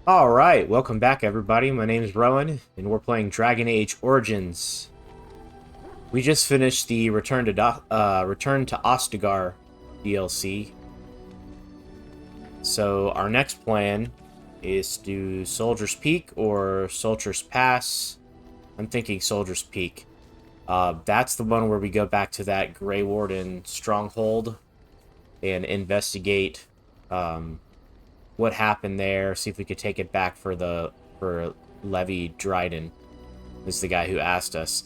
Alright, welcome back everybody. My name is Rowan, and we're playing Dragon Age Origins. We just finished the Return to Ostagar DLC. So our next plan is to do Soldier's Peak or Soldier's Pass. I'm thinking Soldier's Peak. That's the one where we go back to that Grey Warden stronghold and investigate what happened there, see if we could take it back for Levi Dryden, is the guy who asked us.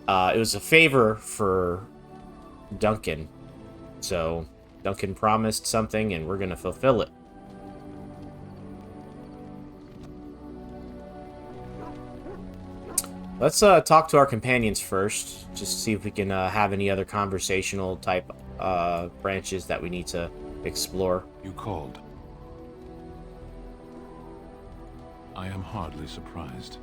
It was a favor for Duncan, so Duncan promised something, and we're gonna fulfill it. Let's talk to our companions first, just to see if we can have any other conversational type branches that we need to explore. You called. I am hardly surprised.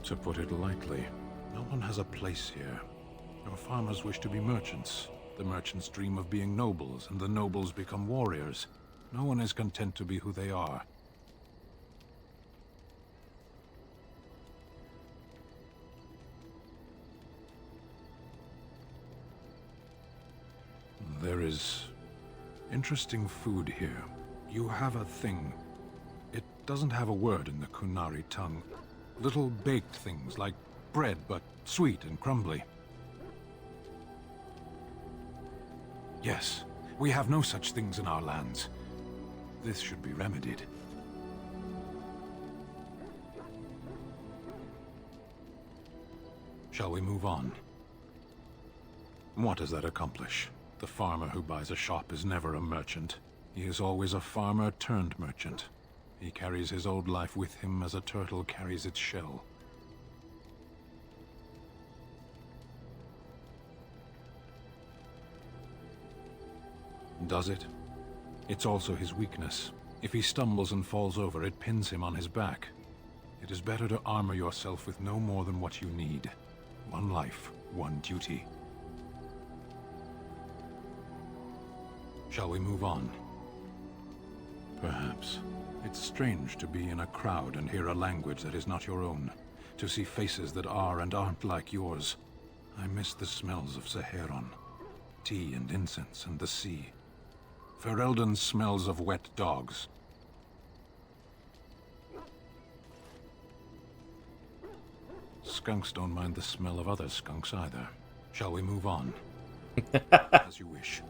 To put it lightly, no one has a place here. Your farmers wish to be merchants. The merchants dream of being nobles, and the nobles become warriors. No one is content to be who they are. There is interesting food here. You have a thing. It doesn't have a word in the Kunari tongue. Little baked things like bread, but sweet and crumbly. Yes, we have no such things in our lands. This should be remedied. Shall we move on? What does that accomplish? The farmer who buys a shop is never a merchant. He is always a farmer turned merchant. He carries his old life with him as a turtle carries its shell. Does it? It's also his weakness. If he stumbles and falls over, it pins him on his back. It is better to armor yourself with no more than what you need. One life, one duty. Shall we move on? Perhaps. It's strange to be in a crowd and hear a language that is not your own. To see faces that are and aren't like yours. I miss the smells of Saharon. Tea and incense and the sea. Ferelden smells of wet dogs. Skunks don't mind the smell of other skunks either. Shall we move on? As you wish.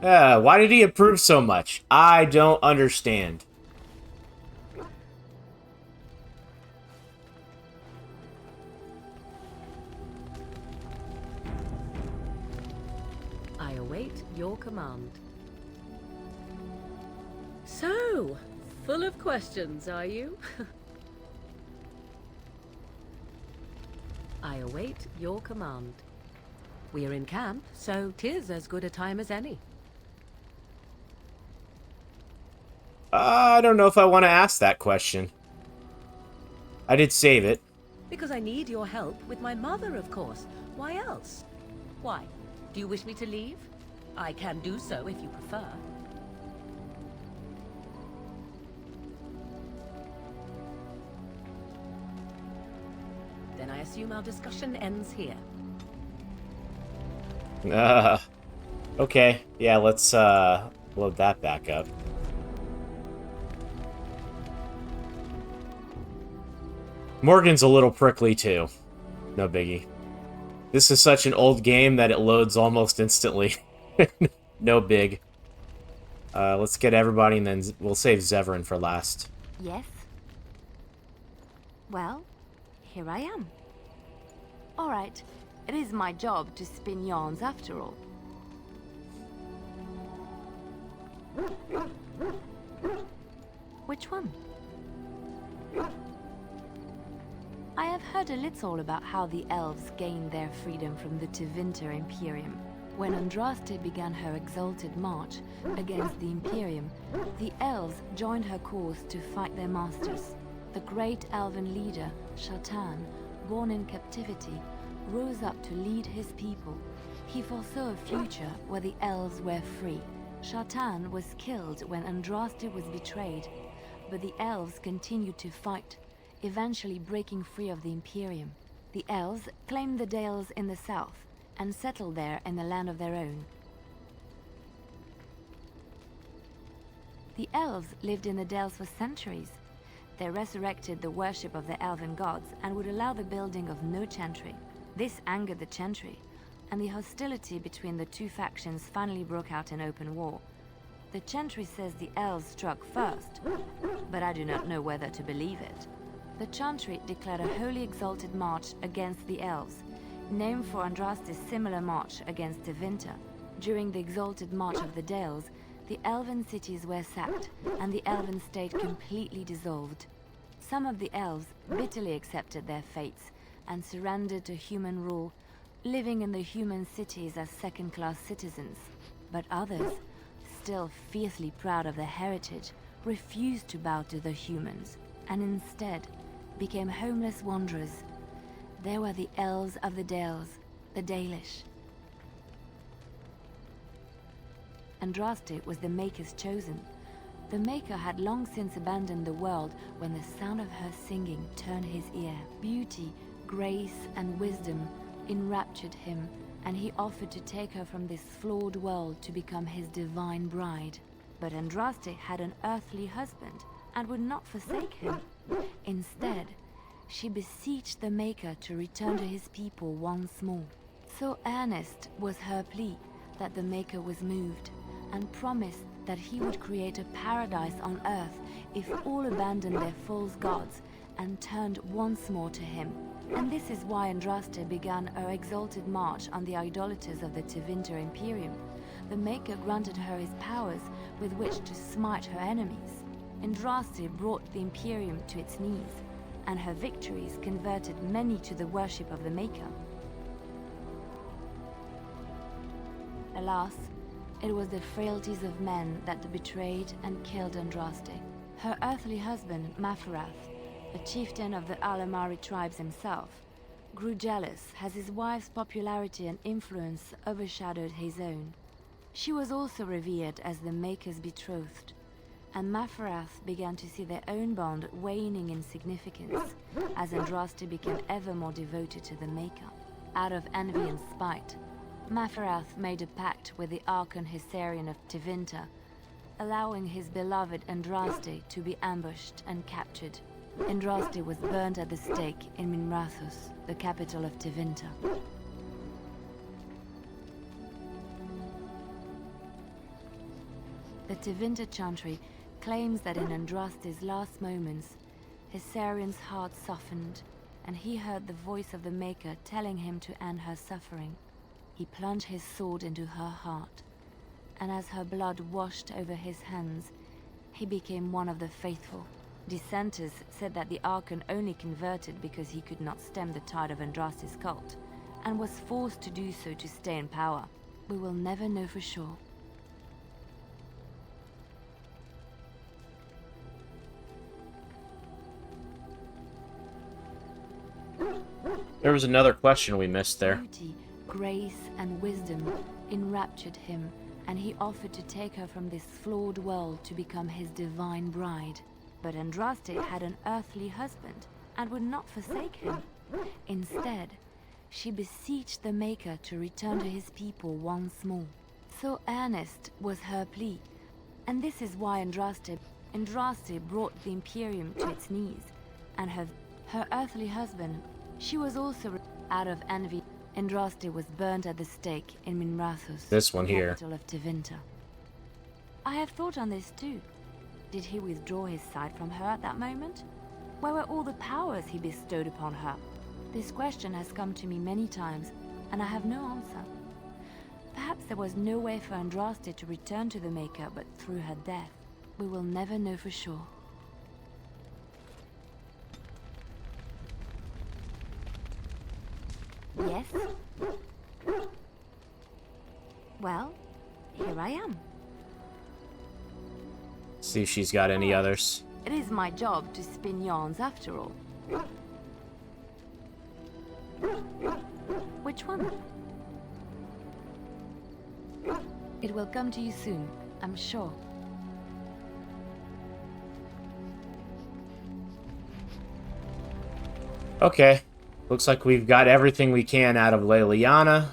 Why did he approve so much? I don't understand. I await your command. So, full of questions, are you? I await your command. We are in camp, so 'tis as good a time as any. I don't know if I want to ask that question. I did save it. Because I need your help with my mother, of course. Why else? Why? Do you wish me to leave? I can do so if you prefer. Then I assume our discussion ends here. Okay. Yeah, let's load that back up. Morgan's a little prickly too. No biggie. This is such an old game that it loads almost instantly. No big. Let's get everybody and then we'll save Zevran for last. Yes? Well, here I am. Alright, it is my job to spin yarns after all. Which one? I have heard a little about how the elves gained their freedom from the Tevinter Imperium. When Andraste began her exalted march against the Imperium, the elves joined her cause to fight their masters. The great elven leader, Shatan, born in captivity, rose up to lead his people. He foresaw a future where the elves were free, Shartan was killed when Andraste was betrayed, but the elves continued to fight, eventually breaking free of the Imperium. The elves claimed the Dales in the south and settled there in a land of their own. The elves lived in the Dales for centuries. They resurrected the worship of the elven gods and would allow the building of no chantry. This angered the chantry, and the hostility between the two factions finally broke out in open war. The chantry says the elves struck first, but I do not know whether to believe it. The chantry declared a wholly exalted march against the elves, named for Andraste's similar march against Tevinter. During the exalted march of the Dales, the elven cities were sacked, and the elven state completely dissolved. Some of the elves bitterly accepted their fates and surrendered to human rule, living in the human cities as second-class citizens. But others, still fiercely proud of their heritage, refused to bow to the humans, and instead became homeless wanderers. They were the elves of the Dales, the Dalish. Andraste was the Maker's chosen. The Maker had long since abandoned the world when the sound of her singing turned his ear. Beauty, grace, and wisdom enraptured him, and he offered to take her from this flawed world to become his divine bride. But Andraste had an earthly husband and would not forsake him. Instead, she beseeched the Maker to return to his people once more. So earnest was her plea that the Maker was moved, and promised that he would create a paradise on earth if all abandoned their false gods and turned once more to him. And this is why Andraste began her exalted march on the idolaters of the Tevinter Imperium. The Maker granted her his powers with which to smite her enemies. Andraste brought the Imperium to its knees, and her victories converted many to the worship of the Maker. Alas, it was the frailties of men that betrayed and killed Andraste. Her earthly husband, Maferath, a chieftain of the Alamari tribes himself, grew jealous as his wife's popularity and influence overshadowed his own. She was also revered as the Maker's betrothed, and Maferath began to see their own bond waning in significance as Andraste became ever more devoted to the Maker. Out of envy and spite, Maferath made a pact with the Archon Hysarian of Tevinter, allowing his beloved Andraste to be ambushed and captured. Andraste was burned at the stake in Minrathous, the capital of Tevinter. The Tevinter Chantry claims that in Andraste's last moments, Hysarian's heart softened, and he heard the voice of the Maker telling him to end her suffering. He plunged his sword into her heart, and as her blood washed over his hands, he became one of the faithful. Dissenters said that the Archon only converted because he could not stem the tide of Andraste's cult, and was forced to do so to stay in power. We will never know for sure. There was another question we missed there. Beauty, grace, and wisdom enraptured him, and he offered to take her from this flawed world to become his divine bride. But Andraste had an earthly husband and would not forsake him. Instead, she beseeched the Maker to return to his people once more. So earnest was her plea, and this is why Andraste brought the Imperium to its knees, and her earthly husband. She was also out of envy. Andraste was burnt at the stake in Minrathous, This one here. capital of Tevinter. I have thought on this too. Did he withdraw his sight from her at that moment? Where were all the powers he bestowed upon her? This question has come to me many times, and I have no answer. Perhaps there was no way for Andraste to return to the Maker but through her death. We will never know for sure. Yes? Well, here I am. See if she's got any others. It is my job to spin yarns after all. Which one? It will come to you soon. I'm sure. Okay. Looks like we've got everything we can out of Leliana,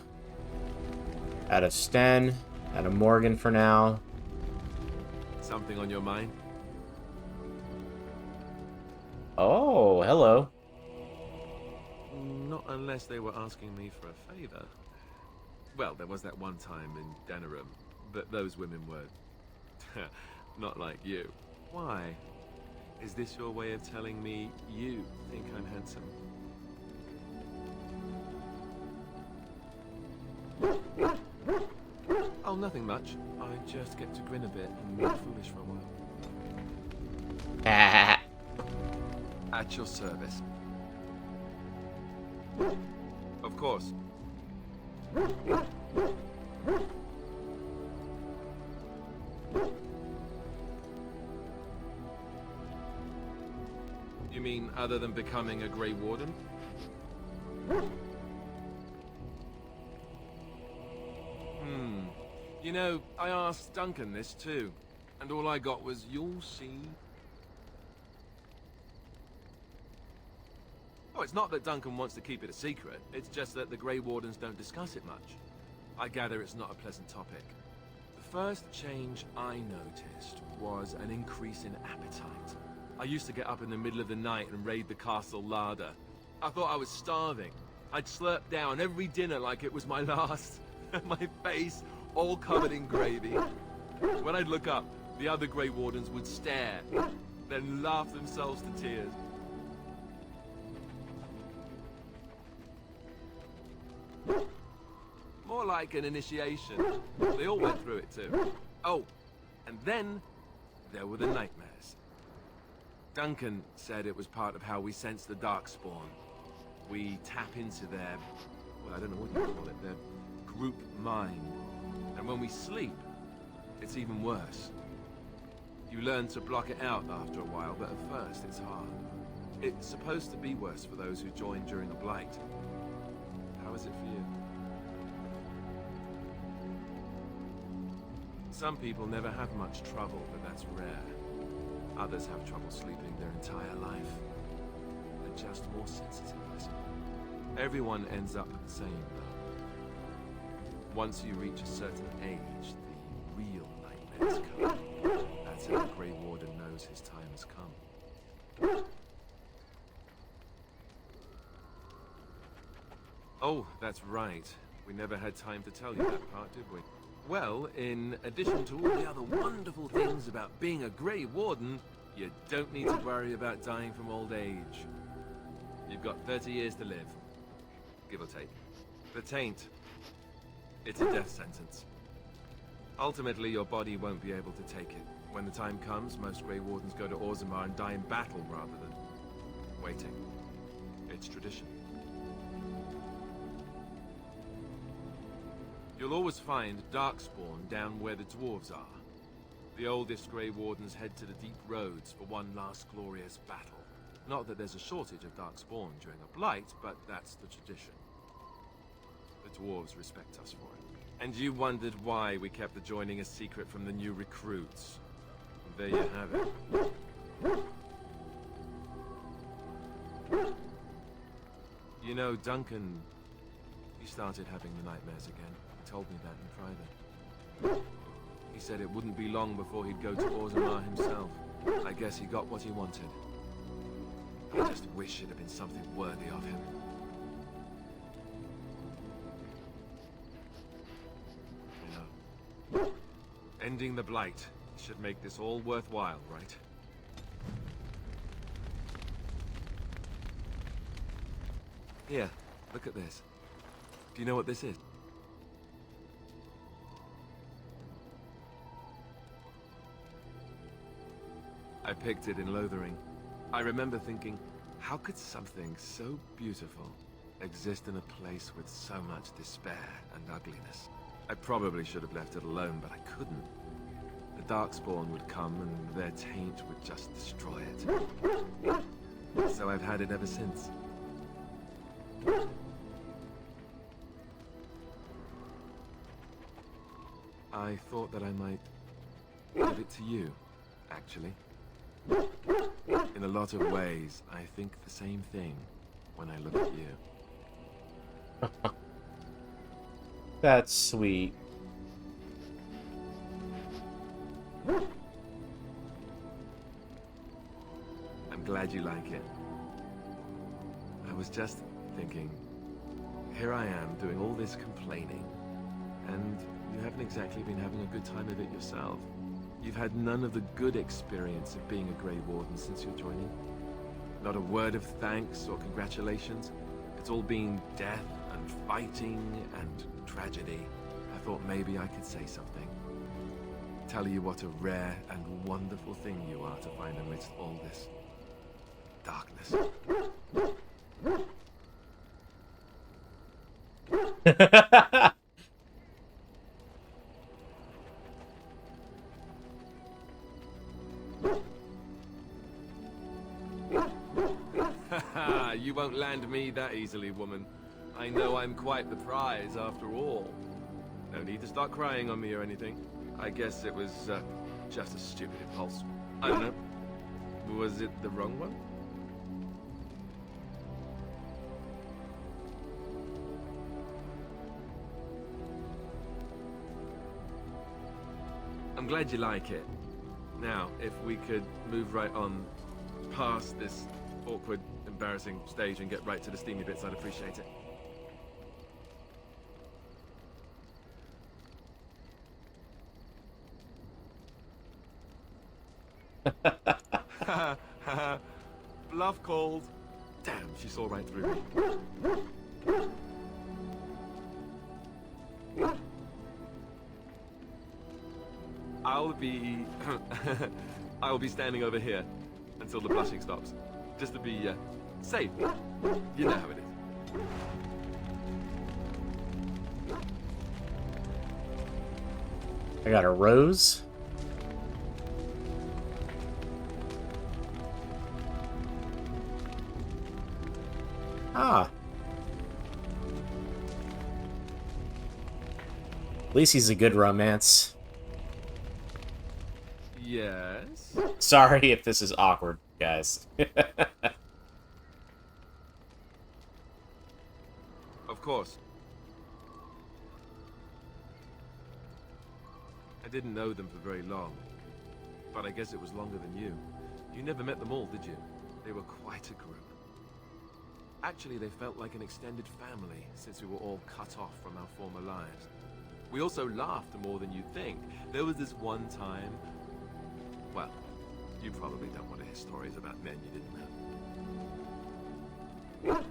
out of Sten, out of Morgan for now. Something on your mind? Oh, hello. Not unless they were asking me for a favor. Well, there was that one time in Denerim, but those women were not like you. Why? Is this your way of telling me you think I'm handsome? Oh, nothing much. I just get to grin a bit and look foolish for a while. At your service. Of course. You mean other than becoming a Grey Warden? You know, I asked Duncan this too, and all I got was, "You'll see." Oh, it's not that Duncan wants to keep it a secret, it's just that the Grey Wardens don't discuss it much. I gather it's not a pleasant topic. The first change I noticed was an increase in appetite. I used to get up in the middle of the night and raid the castle larder. I thought I was starving. I'd slurp down every dinner like it was my last. My face all covered in gravy. When I'd look up, the other Grey Wardens would stare, then laugh themselves to tears. More like an initiation. They all went through it too. Oh, and then there were the nightmares. Duncan said it was part of how we sense the Darkspawn. We tap into their, well, I don't know what you call it, their group mind. And when we sleep, it's even worse. You learn to block it out after a while, but at first it's hard. It's supposed to be worse for those who join during a blight. How is it for you? Some people never have much trouble, but that's rare. Others have trouble sleeping their entire life. They're just more sensitive, listen. Everyone ends up the same, though. Once you reach a certain age, the real nightmares come. That's how the Grey Warden knows his time has come. Oh, that's right. We never had time to tell you that part, did we? Well, in addition to all the other wonderful things about being a Grey Warden, you don't need to worry about dying from old age. You've got 30 years to live, give or take. The Taint, it's a death sentence. Ultimately, your body won't be able to take it. When the time comes, most Grey Wardens go to Orzammar and die in battle rather than waiting. It's tradition. You'll always find Darkspawn down where the dwarves are. The oldest Grey Wardens head to the deep roads for one last glorious battle. Not that there's a shortage of Darkspawn during a blight, but that's the tradition. The dwarves respect us for it. And you wondered why we kept the joining a secret from the new recruits. There you have it. You know, Duncan, he started having the nightmares again. He told me that in private. He said it wouldn't be long before he'd go to Orzammar himself. I guess he got what he wanted. I just wish it had been something worthy of him. You know, ending the blight should make this all worthwhile, right? Here, look at this. Do you know what this is? I picked it in Lothering. I remember thinking, how could something so beautiful exist in a place with so much despair and ugliness? I probably should have left it alone, but I couldn't. The Darkspawn would come and their taint would just destroy it. So I've had it ever since. I thought that I might give it to you, actually. In a lot of ways, I think the same thing when I look at you. That's sweet. I'm glad you like it. I was just thinking, here I am doing all this complaining, and you haven't exactly been having a good time of it yourself. You've had none of the good experience of being a Grey Warden since your joining. Not a word of thanks or congratulations. It's all been death and fighting and tragedy. I thought maybe I could say something. Tell you what a rare and wonderful thing you are to find amidst all this darkness. You won't land me that easily, woman. I know I'm quite the prize after all. No need to start crying on me or anything. I guess it was just a stupid impulse. I don't know. Was it the wrong one? I'm glad you like it. Now, if we could move right on past this awkward, embarrassing stage and get right to the steamy bits, I'd appreciate it. Bluff called. Damn, she saw right through me. I'll be standing over here until the blushing stops, just to be safe. You know how it is. I got a rose. Ah. At least he's a good romance. Yes? Sorry if this is awkward, guys. Of course. I didn't know them for very long, but I guess it was longer than you. You never met them all, did you? They were quite a group. Actually, they felt like an extended family, since we were all cut off from our former lives. We also laughed more than you'd think. There was this one time... Well, you probably don't want to hear stories about men you didn't know.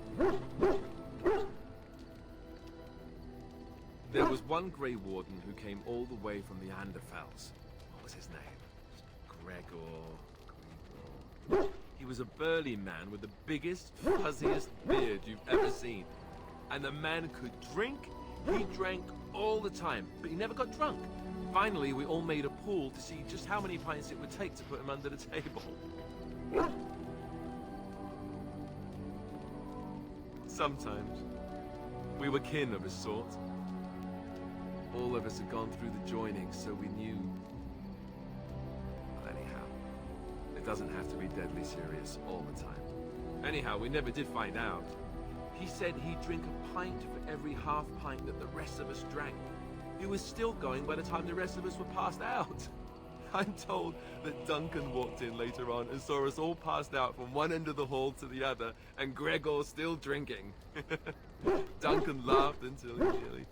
There was one Grey Warden who came all the way from the Anderfels. What was his name? Gregor... He was a burly man with the biggest, fuzziest beard you've ever seen. And the man could drink. He drank all the time, but he never got drunk. Finally, we all made a pool to see just how many pints it would take to put him under the table. Sometimes, we were kin of a sort. All of us had gone through the joining, so we knew. Well, anyhow, it doesn't have to be deadly serious all the time. Anyhow, we never did find out. He said he'd drink a pint for every half pint that the rest of us drank. He was still going by the time the rest of us were passed out. I'm told that Duncan walked in later on and saw us all passed out from one end of the hall to the other, and Gregor still drinking. Duncan laughed until he nearly...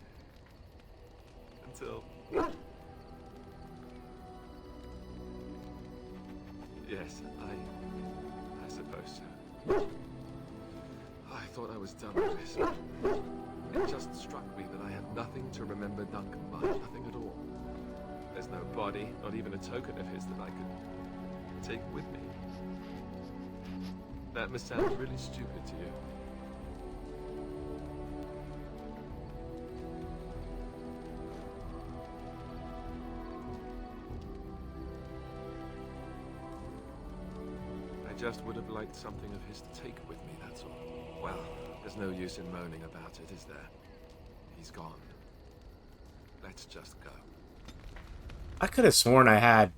Yes, I suppose so. I thought I was done with this. It just struck me that I have nothing to remember Duncan by, nothing at all. There's no body, not even a token of his that I could take with me. That must sound really stupid to you. I just would have liked something of his to take with me, that's all. Well, there's no use in moaning about it, is there? He's gone. Let's just go. I could have sworn I had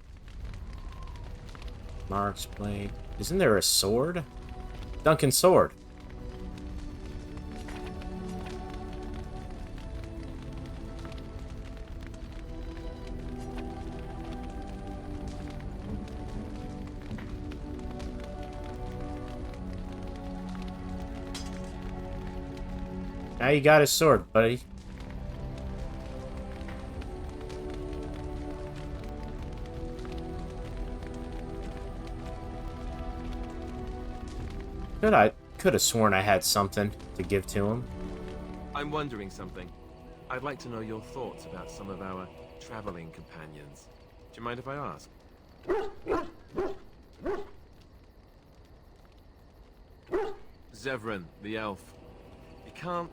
Mark's blade. Isn't there a sword? Duncan's sword. Now you got his sword, buddy. Could have sworn I had something to give to him. I'm wondering something. I'd like to know your thoughts about some of our traveling companions. Do you mind if I ask? Zevran, the elf. You can't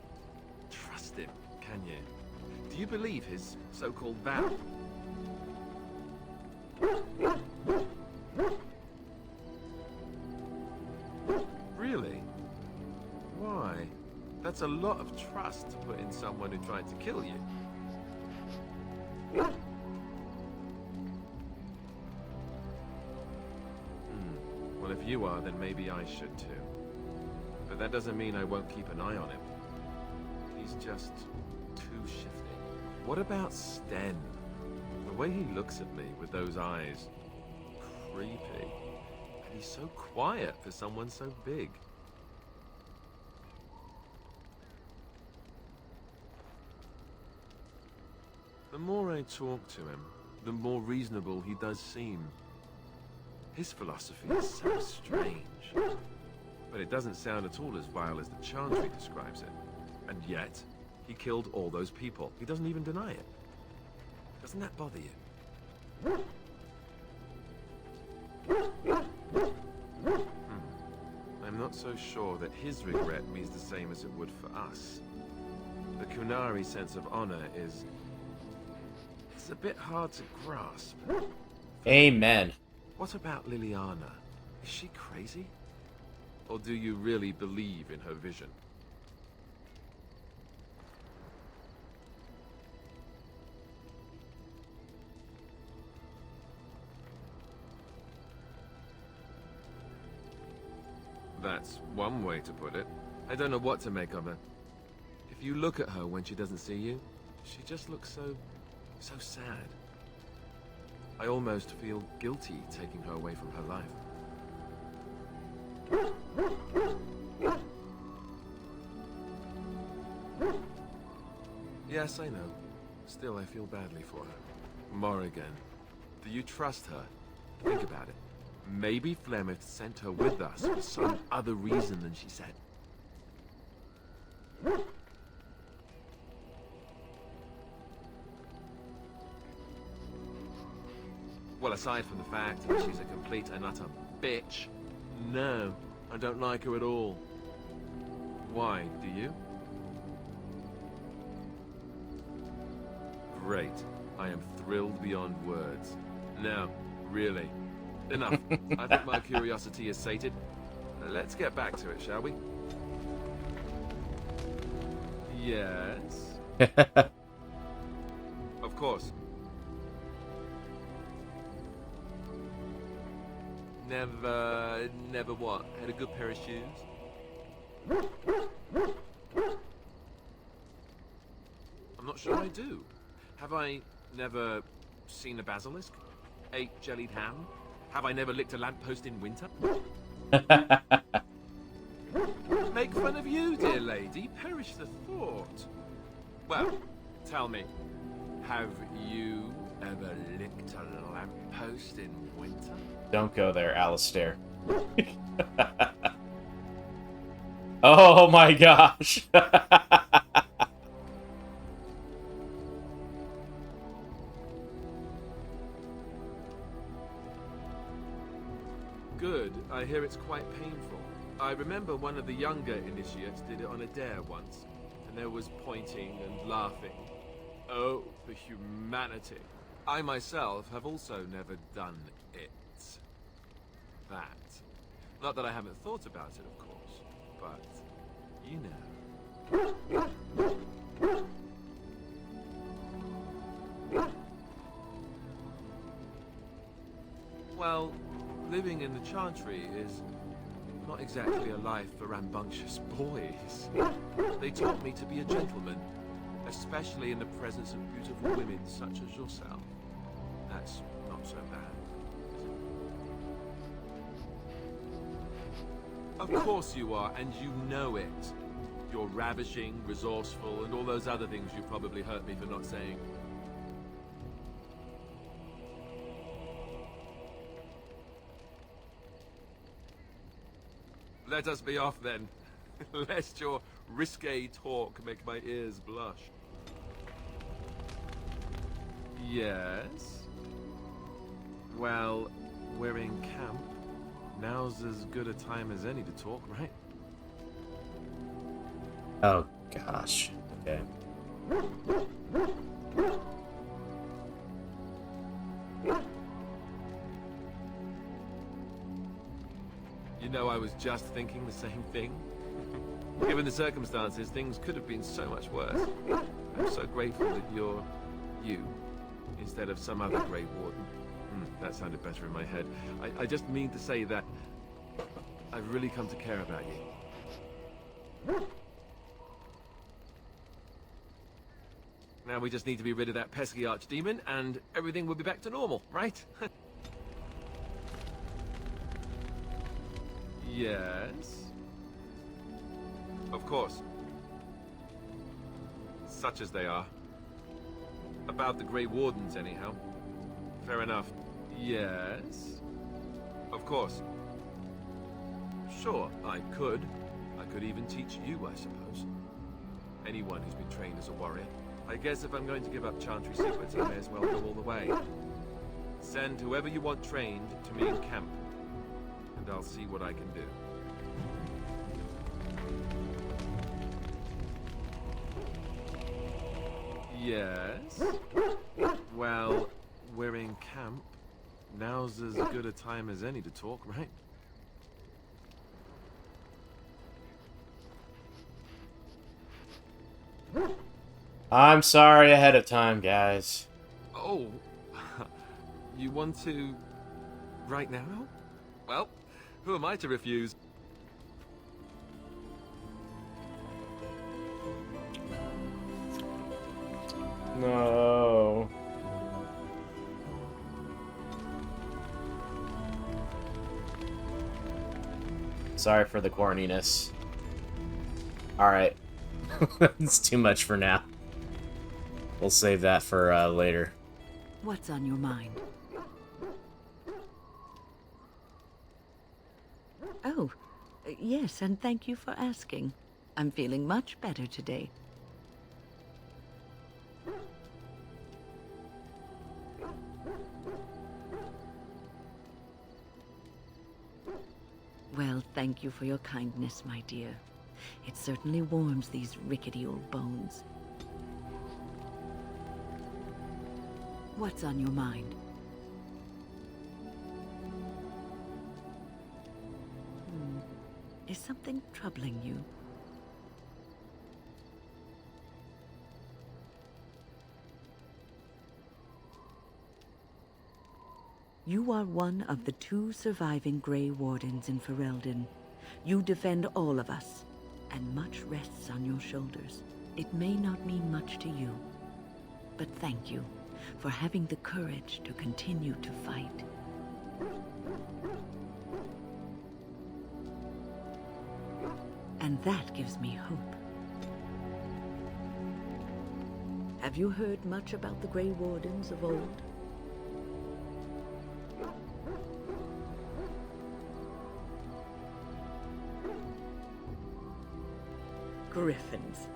trust him, can you? Do you believe his so-called vow? Really? Why? That's a lot of trust to put in someone who tried to kill you. Well, if you are, then maybe I should too. But that doesn't mean I won't keep an eye on him. He's just too shifty. What about Sten? The way he looks at me with those eyes. Creepy. And he's so quiet for someone so big. The more I talk to him, the more reasonable he does seem. His philosophy is so strange. But it doesn't sound at all as vile as the Chantry describes it. And yet, he killed all those people. He doesn't even deny it. Doesn't that bother you? I'm not so sure that his regret means the same as it would for us. The Kunari sense of honor is... it's a bit hard to grasp. Amen. What about Liliana? Is she crazy? Or do you really believe in her vision? That's one way to put it. I don't know what to make of her. If you look at her when she doesn't see you, she just looks so sad. I almost feel guilty taking her away from her life. Yes, I know. Still, I feel badly for her. Morrigan, do you trust her? Think about it. Maybe Flemeth sent her with us for some other reason than she said. Well, aside from the fact that she's a complete and utter bitch, no, I don't like her at all. Why, do you? Great. I am thrilled beyond words. Now, really, enough. I think my curiosity is sated. Let's get back to it, shall we? Yes. Of course. Never what? Had a good pair of shoes? I'm not sure I do. Have I never seen a basilisk? Ate jellied ham? Have I never licked a lamppost in winter? Make fun of you, dear lady. Perish the thought. Well, tell me, have you ever licked a lamppost in winter? Don't go there, Alistair. Oh my gosh. Good. I hear it's quite painful. I remember one of the younger initiates did it on a dare once, and there was pointing and laughing. Oh, the humanity. I myself have also never done it. That. Not that I haven't thought about it, of course, but you know. Well, living in the Chantry is not exactly a life for rambunctious boys. They taught me to be a gentleman, especially in the presence of beautiful women such as yourself. That's not so bad. Of course you are, and you know it. You're ravishing, resourceful, and all those other things you probably hurt me for not saying. Let us be off then, lest your risque talk make my ears blush. Yes? Well, we're in camp. Now's as good a time as any to talk, right? Oh, gosh. Okay. You know, I was just thinking the same thing. Given the circumstances, things could have been so much worse. I'm so grateful that you're you, instead of some other Grey Warden. That sounded better in my head. I just mean to say that I've really come to care about you. Now we just need to be rid of that pesky archdemon, and everything will be back to normal, right? Yes? Of course. Such as they are. About the Grey Wardens, anyhow. Fair enough. Yes? Of course. Sure, I could. I could even teach you, I suppose. Anyone who's been trained as a warrior. I guess if I'm going to give up Chantry secrets, I may as well go all the way. Send whoever you want trained to me in camp, and I'll see what I can do. Yes? Well, we're in camp. Now's as good a time as any to talk, right? I'm sorry ahead of time, guys. Oh, you want to right now? Well, who am I to refuse? No. Sorry for the corniness. Alright. It's too much for now. We'll save that for later. What's on your mind? Oh, yes, and thank you for asking. I'm feeling much better today. Well, thank you for your kindness, my dear. It certainly warms these rickety old bones. What's on your mind? Is something troubling you? You are one of the 2 surviving Grey Wardens in Ferelden. You defend all of us, and much rests on your shoulders. It may not mean much to you, but thank you for having the courage to continue to fight. And that gives me hope. Have you heard much about the Grey Wardens of old? Griffins.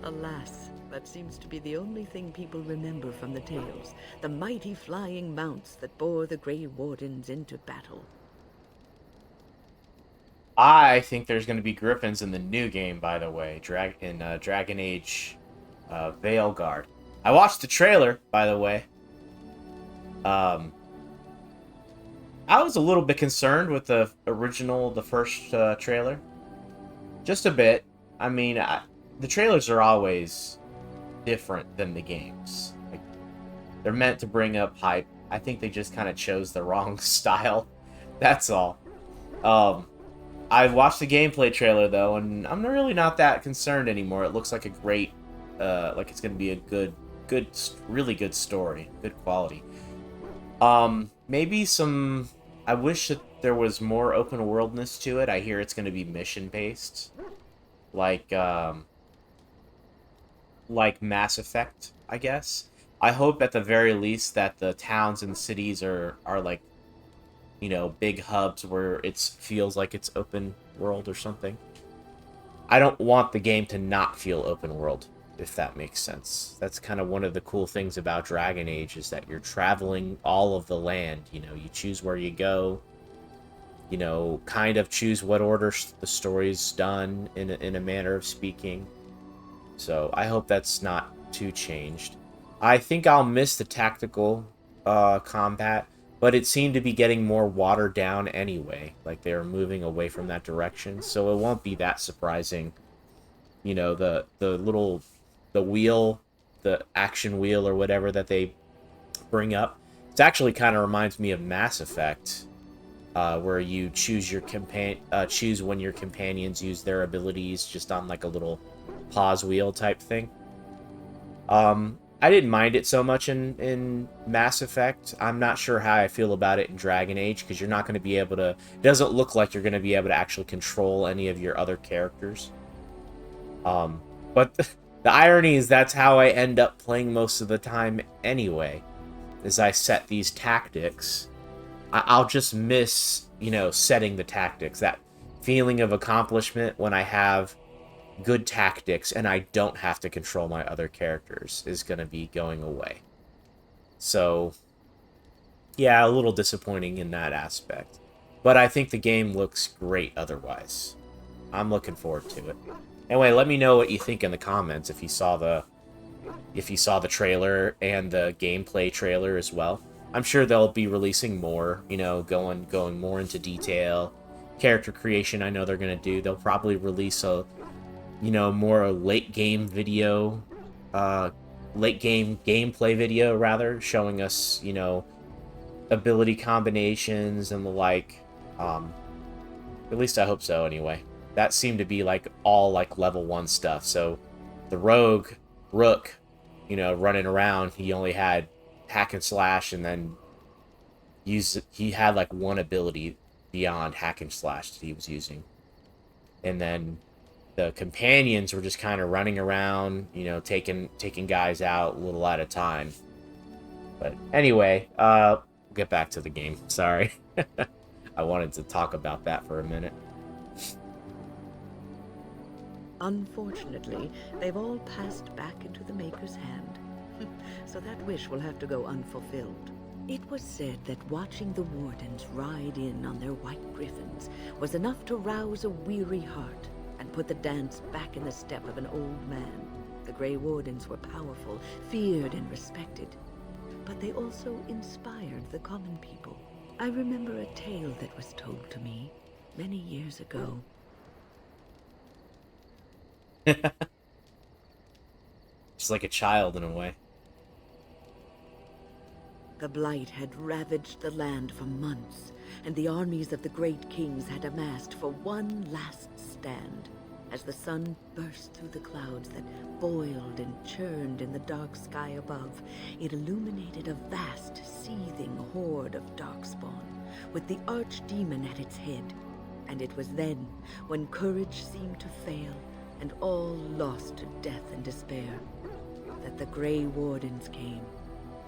Alas, that seems to be the only thing people remember from the tales. The mighty flying mounts that bore the Grey Wardens into battle. I think there's going to be griffins in the new game, by the way. Dragon Age Veilguard. I watched the trailer, by the way. I was a little bit concerned with the first trailer. Just a bit. I mean, the trailers are always different than the games. Like, they're meant to bring up hype I think they just kind of chose the wrong style. That's all. I watched the gameplay trailer though, and I'm really not that concerned anymore. It looks like a great, like it's gonna be a really good story, good quality. Maybe some. I wish that there was more open worldness to it. I hear it's gonna be mission based, like Mass Effect, I guess. I hope at the very least that the towns and cities are like, you know, big hubs where it feels like it's open world or something. I don't want the game to not feel open world, if that makes sense. That's kind of one of the cool things about Dragon Age is that you're traveling all of the land. You know, you choose where you go. You know, kind of choose what order the story's done in a manner of speaking. So I hope that's not too changed. I think I'll miss the tactical combat, but it seemed to be getting more watered down anyway. Like they were moving away from that direction, so it won't be that surprising. You know, the wheel, the action wheel or whatever that they bring up. It actually kind of reminds me of Mass Effect, where you choose your choose when your companions use their abilities just on like a little pause wheel type thing. I didn't mind it so much in Mass Effect. I'm not sure how I feel about it in Dragon Age, because you're not going to be able to... It doesn't look like you're going to be able to actually control any of your other characters. But the irony is that's how I end up playing most of the time anyway, is I set these tactics. I'll just miss, you know, setting the tactics. That feeling of accomplishment when I have good tactics and I don't have to control my other characters is going to be going away. So, yeah, a little disappointing in that aspect. But I think the game looks great otherwise. I'm looking forward to it. Anyway, let me know what you think in the comments if you saw the trailer and the gameplay trailer as well. I'm sure they'll be releasing more, you know, going more into detail. Character creation, I know they're going to do. They'll probably release a, you know, more late game video, late game gameplay video, rather, showing us, you know, ability combinations and the like. At least I hope so, anyway. That seemed to be, like, all, like, level 1 stuff. So, the Rook, you know, running around, he only had hack and slash, and then he had, like, one ability beyond hack and slash that he was using. And then the companions were just kind of running around, you know, taking guys out a little at a time. But anyway, we'll get back to the game. Sorry. I wanted to talk about that for a minute. Unfortunately, they've all passed back into the Maker's hand. So that wish will have to go unfulfilled. It was said that watching the Wardens ride in on their white griffins was enough to rouse a weary heart and put the dance back in the step of an old man. The Grey Wardens were powerful, feared and respected, but they also inspired the common people. I remember a tale that was told to me many years ago. Just like a child in a way. The Blight had ravaged the land for months, and the armies of the great kings had amassed for one last stand. As the sun burst through the clouds that boiled and churned in the dark sky above, it illuminated a vast, seething horde of darkspawn, with the archdemon at its head. And it was then, when courage seemed to fail, and all lost to death and despair, that the Grey Wardens came.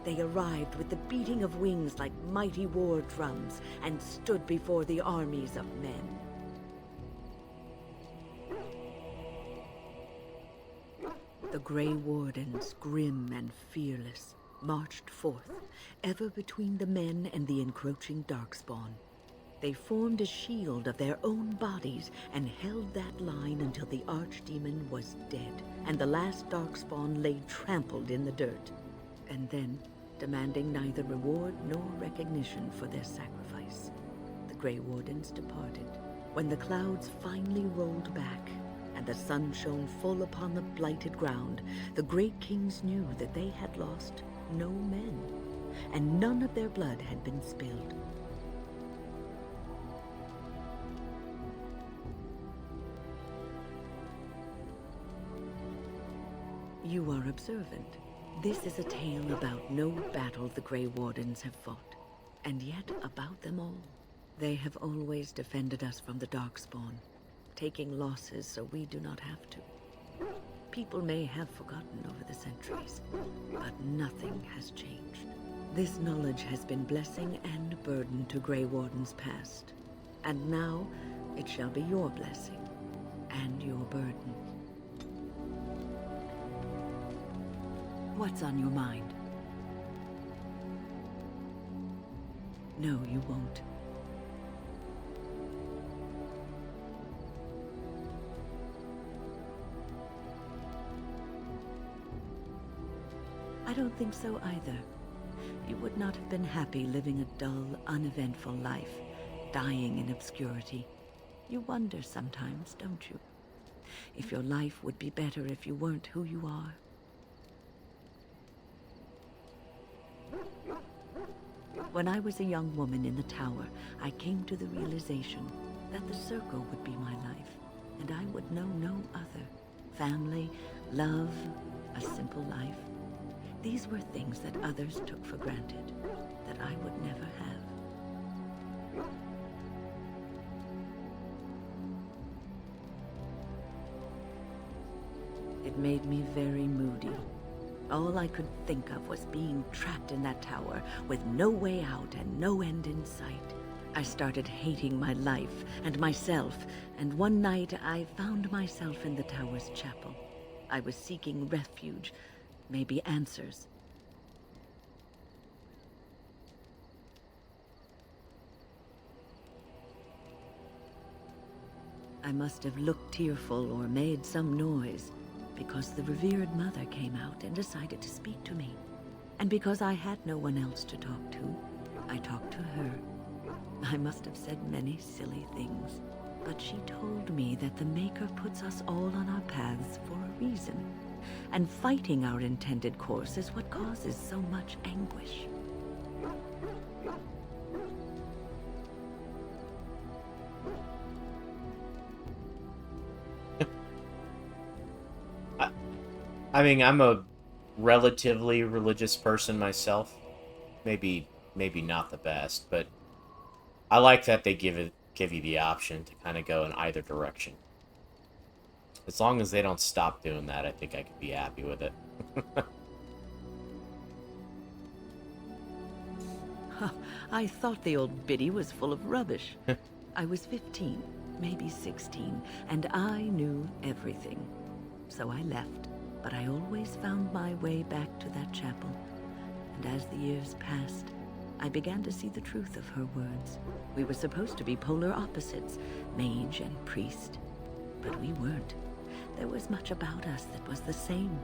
They arrived with the beating of wings like mighty war drums and stood before the armies of men. The Grey Wardens, grim and fearless, marched forth, ever between the men and the encroaching darkspawn. They formed a shield of their own bodies and held that line until the archdemon was dead and the last darkspawn lay trampled in the dirt. And then, demanding neither reward nor recognition for their sacrifice, the Grey Wardens departed. When the clouds finally rolled back and the sun shone full upon the blighted ground, the great kings knew that they had lost no men. and none of their blood had been spilled. You are observant. This is a tale about no battle the Grey Wardens have fought, and yet about them all. They have always defended us from the Darkspawn, taking losses so we do not have to. People may have forgotten over the centuries, but nothing has changed. This knowledge has been blessing and burden to Grey Wardens past, and now it shall be your blessing and your burden. What's on your mind? No, you won't. I don't think so either. You would not have been happy living a dull, uneventful life, dying in obscurity. You wonder sometimes, don't you? If your life would be better if you weren't who you are. When I was a young woman in the tower, I came to the realization that the circle would be my life, and I would know no other. Family, love, a simple life. These were things that others took for granted, that I would never have. It made me very moody. All I could think of was being trapped in that tower with no way out and no end in sight. I started hating my life and myself, and one night I found myself in the tower's chapel. I was seeking refuge, maybe answers. I must have looked tearful or made some noise, because the revered mother came out and decided to speak to me. And because I had no one else to talk to, I talked to her. I must have said many silly things, but she told me that the Maker puts us all on our paths for a reason, and fighting our intended course is what causes so much anguish. I mean, I'm a relatively religious person myself. Maybe not the best, but I like that they give you the option to kind of go in either direction. As long as they don't stop doing that, I think I could be happy with it. I thought the old biddy was full of rubbish. I was 15, maybe 16, and I knew everything. So I left. But I always found my way back to that chapel, and as the years passed, I began to see the truth of her words. We were supposed to be polar opposites, mage and priest, but we weren't. There was much about us that was the same.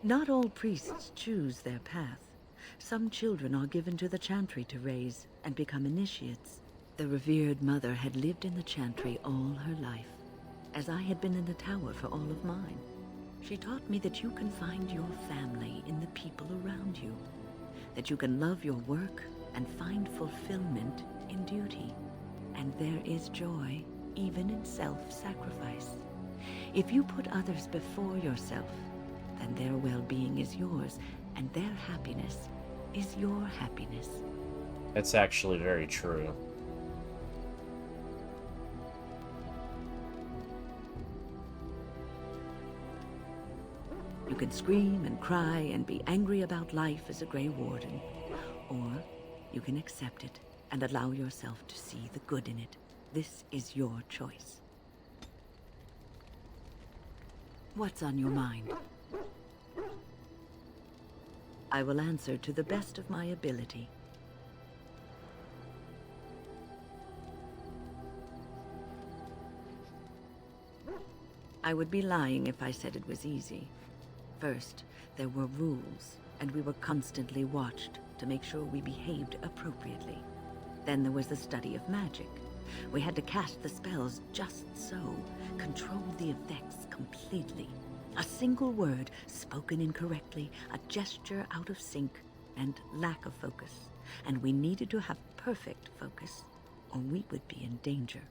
Not all priests choose their path. Some children are given to the chantry to raise and become initiates. The revered mother had lived in the chantry all her life, as I had been in the tower for all of mine. She taught me that you can find your family in the people around you, that you can love your work and find fulfillment in duty, and there is joy even in self-sacrifice. If you put others before yourself, then their well-being is yours, and their happiness is your happiness. That's actually very true. You can scream and cry and be angry about life as a Grey Warden, or you can accept it and allow yourself to see the good in it. This is your choice. What's on your mind? I will answer to the best of my ability. I would be lying if I said it was easy. First, there were rules, and we were constantly watched to make sure we behaved appropriately. Then there was the study of magic, We had to cast the spells just so, control the effects completely. A single word spoken incorrectly, a gesture out of sync, and lack of focus. And we needed to have perfect focus, or we would be in danger.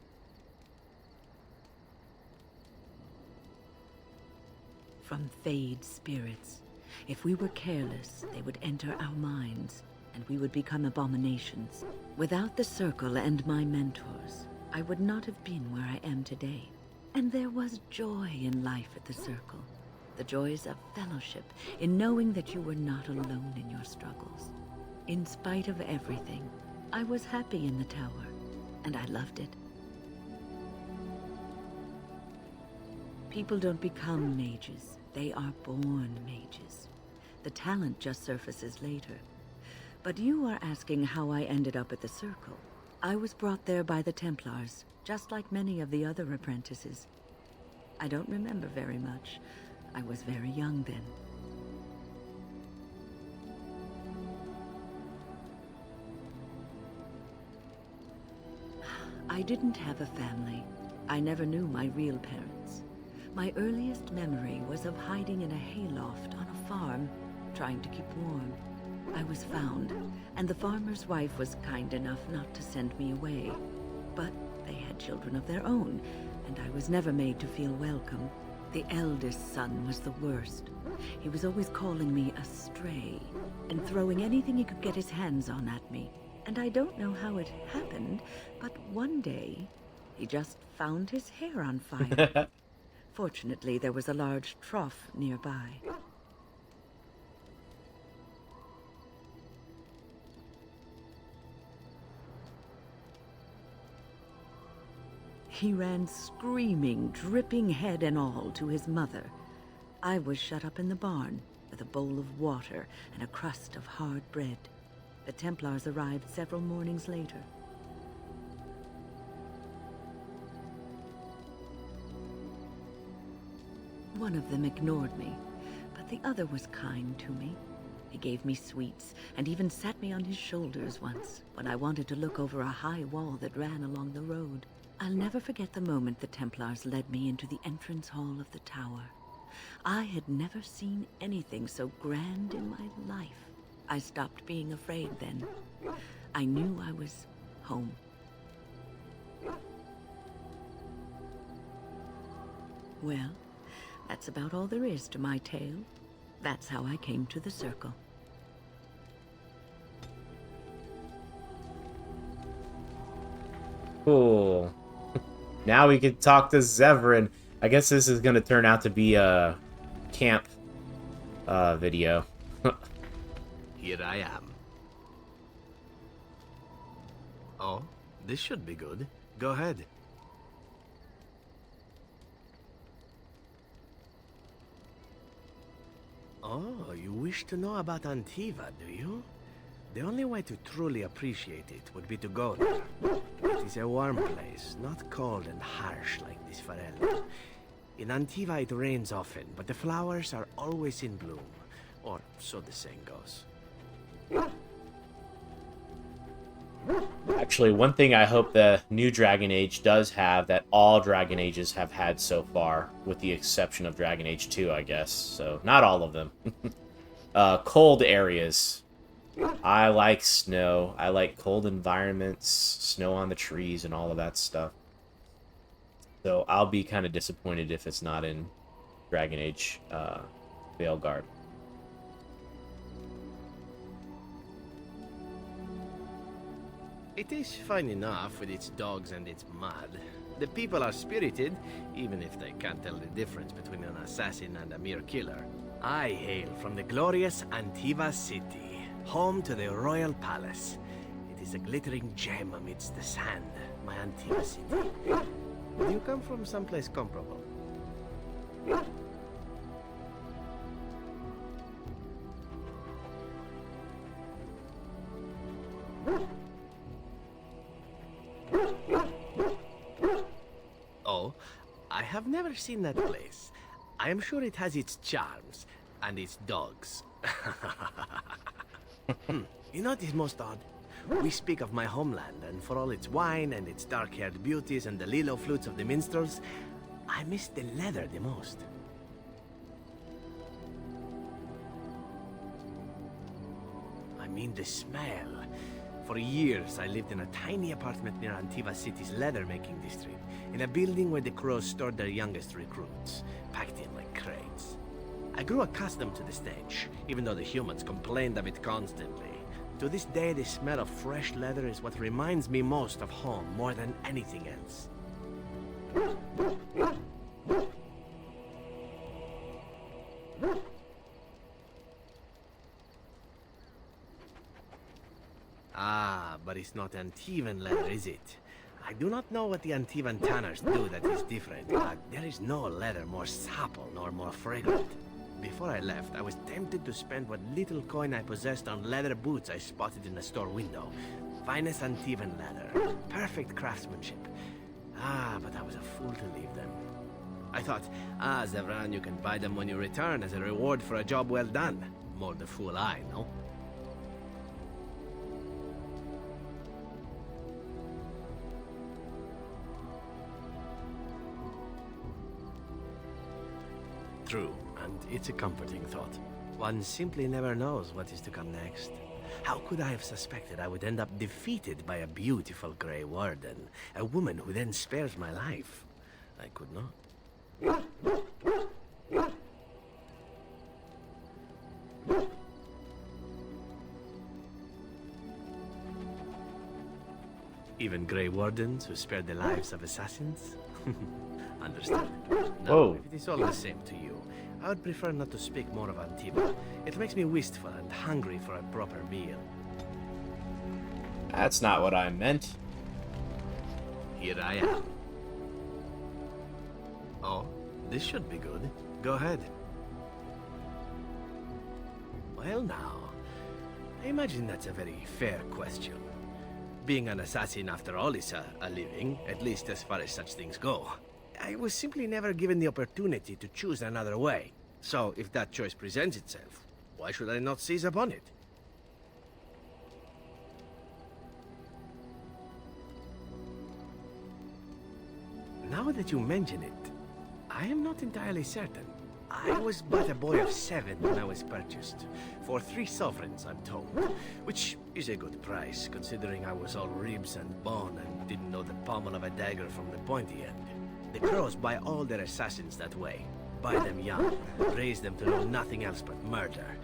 From Fade spirits. If we were careless, they would enter our minds, and we would become abominations. Without the Circle and my mentors, I would not have been where I am today. And there was joy in life at the Circle. The joys of fellowship, in knowing that you were not alone in your struggles. In spite of everything, I was happy in the tower, and I loved it. People don't become mages, they are born mages. The talent just surfaces later. But you are asking how I ended up at the Circle. I was brought there by the Templars, just like many of the other apprentices. I don't remember very much. I was very young then. I didn't have a family. I never knew my real parents. My earliest memory was of hiding in a hayloft on a farm, trying to keep warm. I was found, and the farmer's wife was kind enough not to send me away. But they had children of their own, and I was never made to feel welcome. The eldest son was the worst. He was always calling me a stray, and throwing anything he could get his hands on at me. And I don't know how it happened, but one day, he just found his hair on fire. Fortunately, there was a large trough nearby. He ran screaming, dripping head and all, to his mother. I was shut up in the barn with a bowl of water and a crust of hard bread. The Templars arrived several mornings later. One of them ignored me, but the other was kind to me. He gave me sweets and even sat me on his shoulders once when I wanted to look over a high wall that ran along the road. I'll never forget the moment the Templars led me into the entrance hall of the tower. I had never seen anything so grand in my life. I stopped being afraid then. I knew I was home. Well, that's about all there is to my tale. That's how I came to the Circle. Cool. Now we can talk to Zevran. I guess this is going to turn out to be a camp video. Here I am. Oh, this should be good. Go ahead. Oh, you wish to know about Antiva, do you? The only way to truly appreciate it would be to go there. It is a warm place, not cold and harsh like this Farel. In Antiva it rains often, but the flowers are always in bloom. Or so the saying goes. Actually, one thing I hope the new Dragon Age does have that all Dragon Ages have had so far, with the exception of Dragon Age 2, I guess. So, not all of them. Cold areas. I like snow. I like cold environments, snow on the trees, and all of that stuff. So, I'll be kind of disappointed if it's not in Dragon Age Veilguard. It is fine enough with its dogs and its mud. The people are spirited, even if they can't tell the difference between an assassin and a mere killer. I hail from the glorious Antiva city, home to the royal palace. It is a glittering gem amidst the sand, my Antiva city. Do you come from someplace comparable? Oh, I have never seen that place. I am sure it has its charms, and its dogs. You know what is most odd? we speak of my homeland, and for all its wine and its dark-haired beauties and the lilo flutes of the minstrels, I miss the leather the most. I mean the smell. For years, I lived in a tiny apartment near Antiva City's leather-making district, in a building where the crows stored their youngest recruits, packed in like crates. I grew accustomed to the stench, even though the humans complained of it constantly. To this day, the smell of fresh leather is what reminds me most of home more than anything else. Ah, but it's not Antivan leather, is it? I do not know what the Antivan tanners do that is different, but there is no leather more supple nor more fragrant. Before I left, I was tempted to spend what little coin I possessed on leather boots I spotted in the store window. Finest Antivan leather, perfect craftsmanship. Ah, but I was a fool to leave them. I thought, Zevran, you can buy them when you return as a reward for a job well done. More the fool I, no? True, and it's a comforting thought. One simply never knows what is to come next. How could I have suspected I would end up defeated by a beautiful Grey Warden, a woman who then spares my life? I could not. Even Grey Wardens who spared the lives of assassins? Understood. No, Whoa. if it is all the same to you, I would prefer not to speak more of Antiva. It makes me wistful and hungry for a proper meal. That's not what I meant. Here I am. Oh, this should be good. Go ahead. Well now, I imagine that's a very fair question. Being an assassin, after all, is a living, at least as far as such things go. I was simply never given the opportunity to choose another way. So, if that choice presents itself, why should I not seize upon it? Now that you mention it, I am not entirely certain. I was but a boy of 7 when I was purchased. For 3 sovereigns, I'm told. Which is a good price, considering I was all ribs and bone and didn't know the pommel of a dagger from the pointy end. The crows buy all their assassins that way. Buy them young, raise them to know nothing else but murder.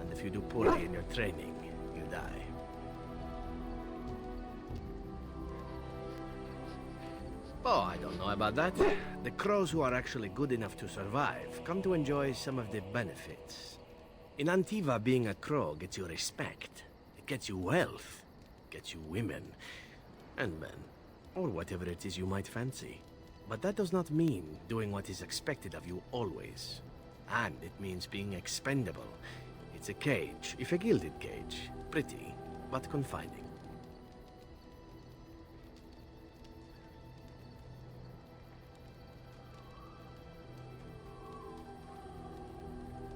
And if you do poorly in your training, you die. Oh, I don't know about that. The crows who are actually good enough to survive come to enjoy some of the benefits. In Antiva, being a crow gets you respect. It gets you wealth. Gets you women. And men. Or whatever it is you might fancy. But that does not mean doing what is expected of you always. And it means being expendable. It's a cage, if a gilded cage. Pretty, but confining.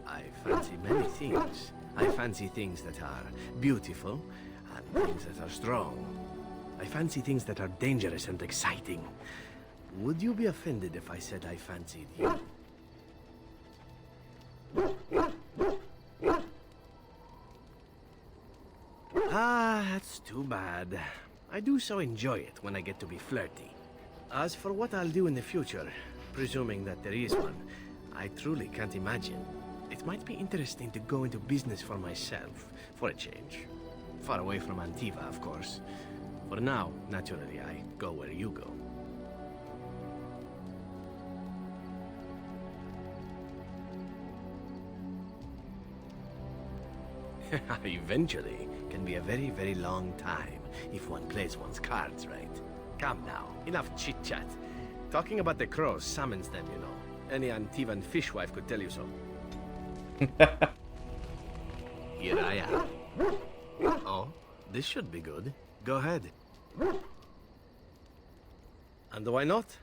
I fancy many things. I fancy things that are beautiful, and things that are strong. I fancy things that are dangerous and exciting. Would you be offended if I said I fancied you? Ah, that's too bad. I do so enjoy it when I get to be flirty. As for what I'll do in the future, presuming that there is one, I truly can't imagine. It might be interesting to go into business for myself, for a change. Far away from Antiva, of course. For now, naturally, I go where you go. Eventually can be a very, very long time if one plays one's cards right. Come now, enough chit-chat. Talking about the crows summons them, you know. Any Antivan fishwife could tell you so. Here I am. Oh, this should be good. Go ahead. And why not?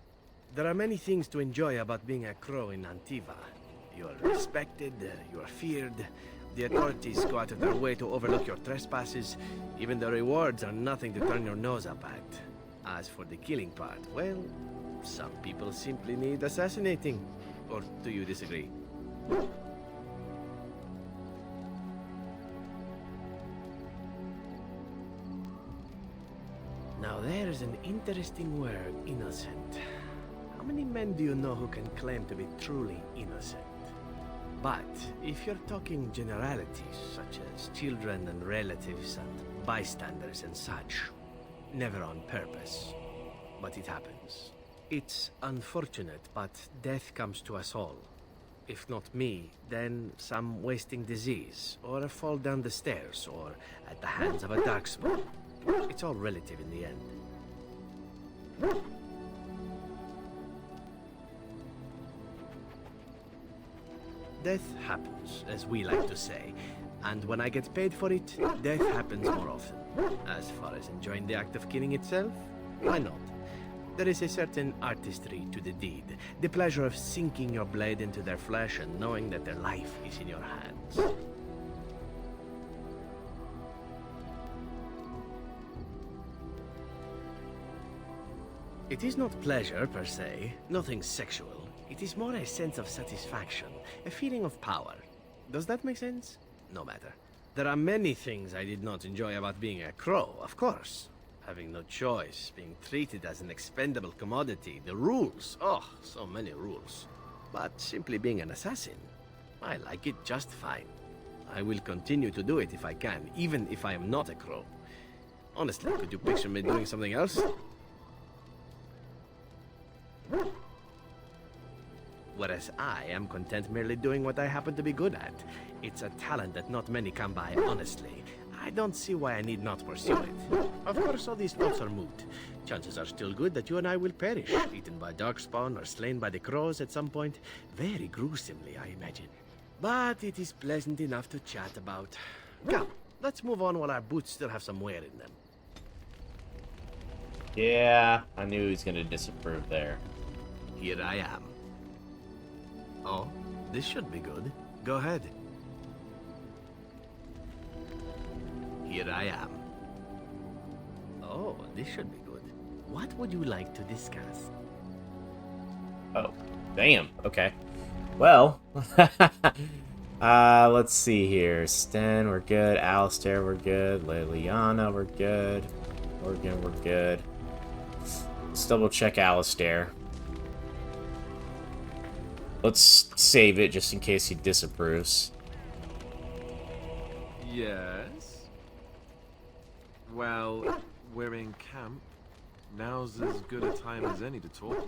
There are many things to enjoy about being a crow in Antiva. You are respected, you are feared, The authorities go out of their way to overlook your trespasses. Even the rewards are nothing to turn your nose up at. As for the killing part, well, some people simply need assassinating. Or do you disagree? Now there's an interesting word, innocent. How many men do you know who can claim to be truly innocent? But if you're talking generalities, such as children and relatives and bystanders and such, never on purpose. But it happens. It's unfortunate, but death comes to us all. If not me, then some wasting disease, or a fall down the stairs, or at the hands of a darkspawn. It's all relative in the end. Death happens, as we like to say, and when I get paid for it, death happens more often. As far as enjoying the act of killing itself, why not? There is a certain artistry to the deed, the pleasure of sinking your blade into their flesh and knowing that their life is in your hands. It is not pleasure per se, nothing sexual. It is more a sense of satisfaction, a feeling of power. Does that make sense? No matter. There are many things I did not enjoy about being a crow, of course. Having no choice, being treated as an expendable commodity, the rules. Oh, so many rules. But simply being an assassin, I like it just fine. I will continue to do it if I can, even if I am not a crow. Honestly, could you picture me doing something else? Whereas I am content merely doing what I happen to be good at. It's a talent that not many come by, honestly. I don't see why I need not pursue it. Of course, all these thoughts are moot. Chances are still good that you and I will perish, eaten by darkspawn or slain by the crows at some point. Very gruesomely, I imagine. But it is pleasant enough to chat about. Come, let's move on while our boots still have some wear in them. Yeah, I knew he was going to disapprove there. Here I am. Oh, this should be good. Go ahead. Here I am. Oh, this should be good. What would you like to discuss? Oh, damn. Okay. Well, let's see here. Sten, we're good. Alistair, we're good. Liliana, we're good. Morgan, we're good. Let's double check Alistair. Let's save it just in case he disapproves. Yes? Well, we're in camp. Now's as good a time as any to talk,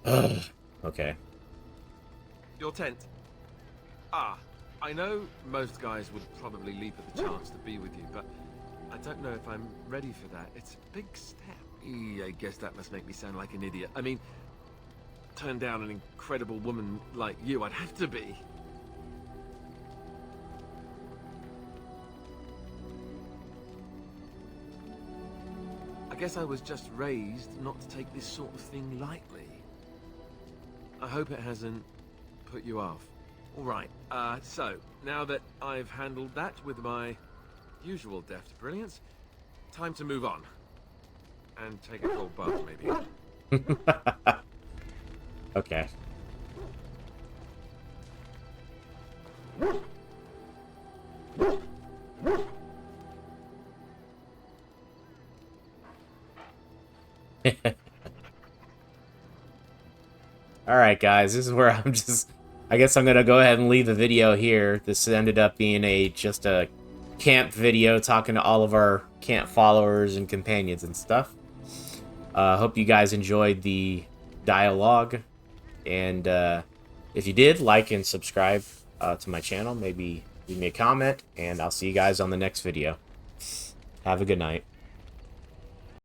right? Okay. Your tent. Ah, I know most guys would probably leap at the chance to be with you, but I don't know if I'm ready for that. It's a big step. I guess that must make me sound like an idiot. I mean, turn down an incredible woman like you, I'd have to be. I guess I was just raised not to take this sort of thing lightly. I hope it hasn't put you off. Alright, so, now that I've handled that with my usual deft brilliance, time to move on. And take a cold bath, maybe. Okay. Alright guys, this is where I'm just... I guess I'm gonna go ahead and leave the video here. This ended up being just a camp video talking to all of our camp followers and companions and stuff. Hope you guys enjoyed the dialogue, and if you did, like and subscribe to my channel. Maybe leave me a comment, and I'll see you guys on the next video. Have a good night.